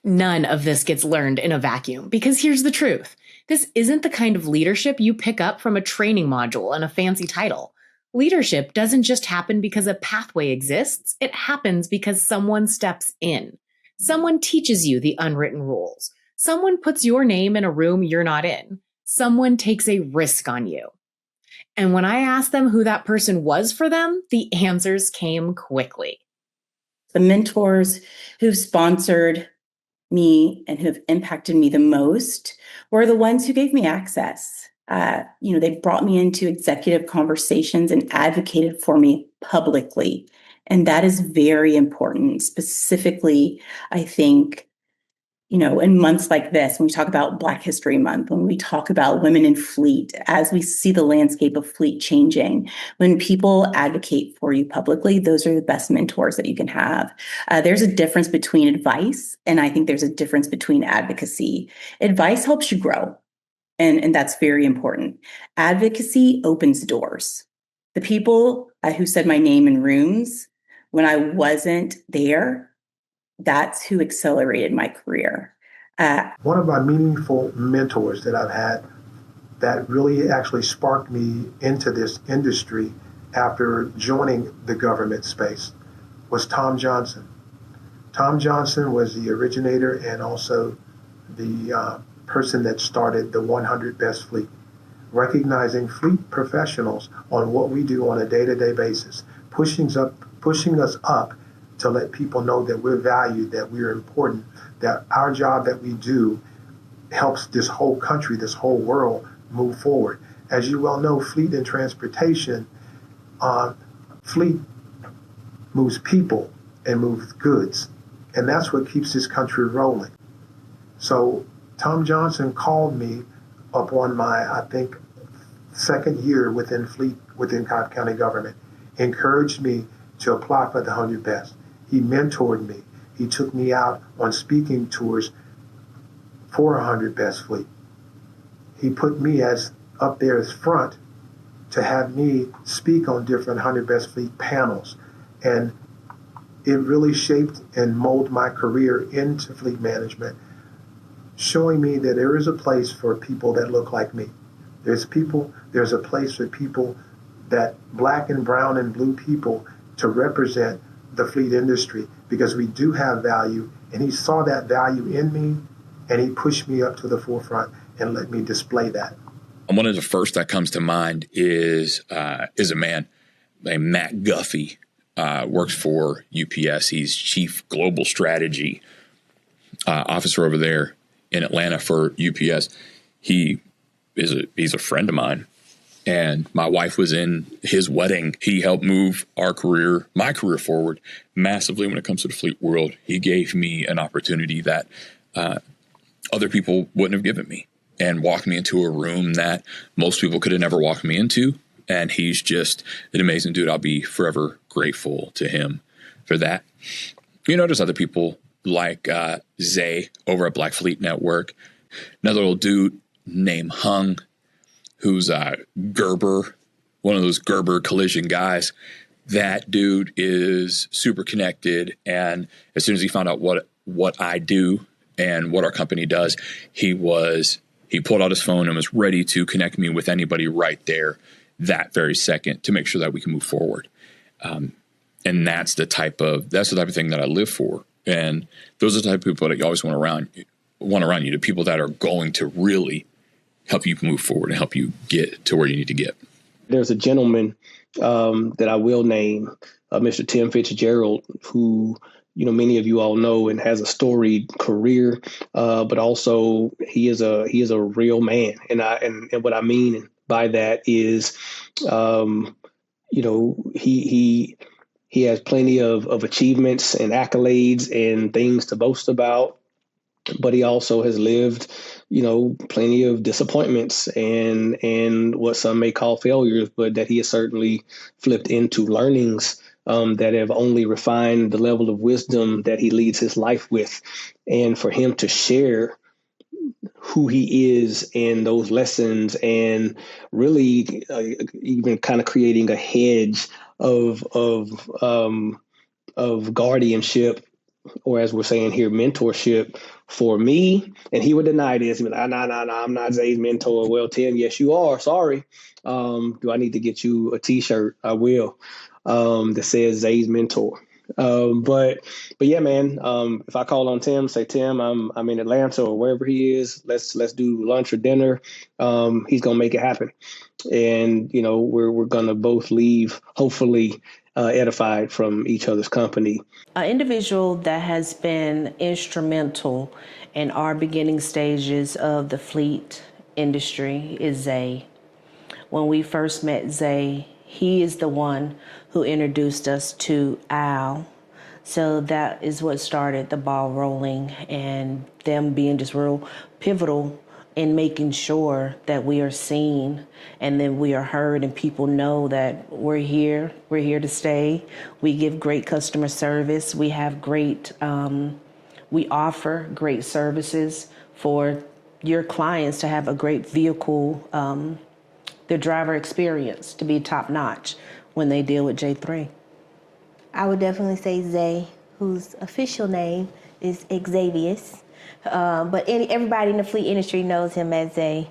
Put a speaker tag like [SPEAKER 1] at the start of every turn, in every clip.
[SPEAKER 1] None of this gets learned in a vacuum, because here's the truth. This isn't the kind of leadership you pick up from a training module and a fancy title. Leadership doesn't just happen because a pathway exists. It happens because someone steps in. Someone teaches you the unwritten rules. Someone puts your name in a room you're not in. Someone takes a risk on you. And when I asked them who that person was for them, the answers came quickly.
[SPEAKER 2] The mentors who've sponsored me and who have impacted me the most were the ones who gave me access. They brought me into executive conversations and advocated for me publicly. And that is very important. Specifically, I think, in months like this, when we talk about Black History Month, when we talk about women in fleet, as we see the landscape of fleet changing, when people advocate for you publicly, those are the best mentors that you can have. There's a difference between advice, and I think there's a difference between advocacy. Advice helps you grow, and that's very important. Advocacy opens doors. The people who said my name in rooms when I wasn't there, that's who accelerated my career.
[SPEAKER 3] One of my meaningful mentors that I've had that really actually sparked me into this industry after joining the government space was Tom Johnson. Tom Johnson was the originator and also the person that started the 100 Best Fleet, recognizing fleet professionals on what we do on a day-to-day basis, pushing us up to let people know that we're valued, that we're important, that our job that we do helps this whole country, this whole world move forward. As you well know, fleet and transportation, fleet moves people and moves goods. And that's what keeps this country rolling. So Tom Johnson called me upon my, I think, second year within fleet, within Cobb County government, encouraged me to apply for the 100 Best. He mentored me. He took me out on speaking tours for 100 Best Fleet. He put me up there as front to have me speak on different 100 Best Fleet panels. And it really shaped and molded my career into fleet management, showing me that there is a place for people that look like me. There's a place for people that Black and brown and blue people to represent the fleet industry, because we do have value, and he saw that value in me, and he pushed me up to the forefront and let me display that.
[SPEAKER 4] And one of the first that comes to mind is a man named Matt Guffey, works for UPS. He's Chief Global Strategy Officer over there in Atlanta for UPS. He's a friend of mine. And my wife was in his wedding. He helped move my career forward massively when it comes to the fleet world. He gave me an opportunity that other people wouldn't have given me, and walked me into a room that most people could have never walked me into. And he's just an amazing dude. I'll be forever grateful to him for that. There's other people like Zay over at Black Fleet Network. Another little dude named Hung, who's Gerber, one of those Gerber collision guys. That dude is super connected. And as soon as he found out what I do and what our company does, he pulled out his phone and was ready to connect me with anybody right there that very second to make sure that we can move forward. And that's the type of thing that I live for. And those are the type of people that you always want around you, the people that are going to really help you move forward and help you get to where you need to get.
[SPEAKER 5] There's a gentleman that I will name, Mr. Tim Fitzgerald, who many of you all know and has a storied career, but also he is a real man, and what I mean by that is, he has plenty of achievements and accolades and things to boast about, but he also has lived, plenty of disappointments and what some may call failures, but that he has certainly flipped into learnings that have only refined the level of wisdom that he leads his life with. And for him to share who he is and those lessons, and really even kind of creating a hedge of guardianship or as we're saying here, mentorship for me. And he would deny this. He'd be like, no, I'm not Zay's mentor. Well, Tim, yes, you are. Sorry. Do I need to get you a T-shirt? I will. That says Zay's mentor. But yeah, man. If I call on Tim, say Tim, I'm in Atlanta or wherever he is. Let's do lunch or dinner. He's gonna make it happen, and we're gonna both leave hopefully edified from each other's company.
[SPEAKER 6] An individual that has been instrumental in our beginning stages of the fleet industry is Zay. When we first met Zay, he is the one who introduced us to Al. So that is what started the ball rolling, and them being just real pivotal in making sure that we are seen and then we are heard, and people know that we're here to stay. We give great customer service. We have we offer great services for your clients to have a great vehicle, their driver experience to be top notch when they deal with J3.
[SPEAKER 7] I would definitely say Zay, whose official name is Xavius. But everybody in the fleet industry knows him as Zay.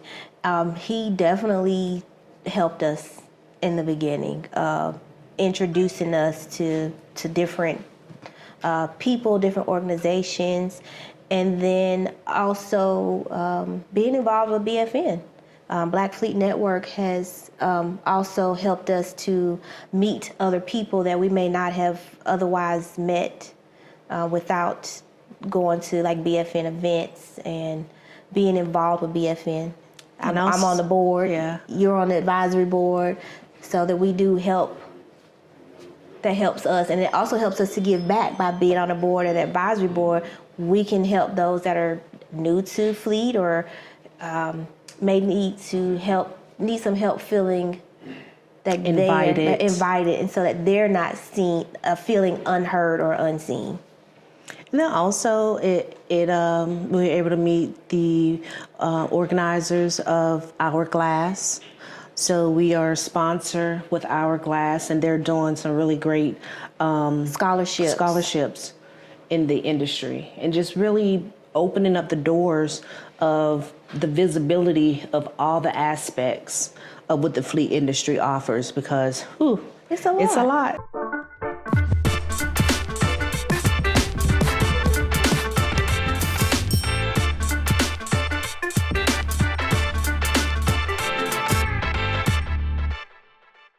[SPEAKER 7] He definitely helped us in the beginning, introducing us to different people, different organizations, and then also being involved with BFN. Black Fleet Network has also helped us to meet other people that we may not have otherwise met without going to like BFN events and being involved with BFN. I'm on the board.
[SPEAKER 6] Yeah.
[SPEAKER 7] You're on the advisory board, so that we do help. That helps us, and it also helps us to give back by being on the board or the advisory board. We can help those that are new to fleet or may need some help feeling that they're invited, and so that they're not seen, feeling unheard or unseen.
[SPEAKER 6] And then also, we were able to meet the organizers of Hourglass. So we are a sponsor with Hourglass, and they're doing some really great scholarships in the industry, and just really opening up the doors of the visibility of all the aspects of what the fleet industry offers, because
[SPEAKER 7] It's a lot.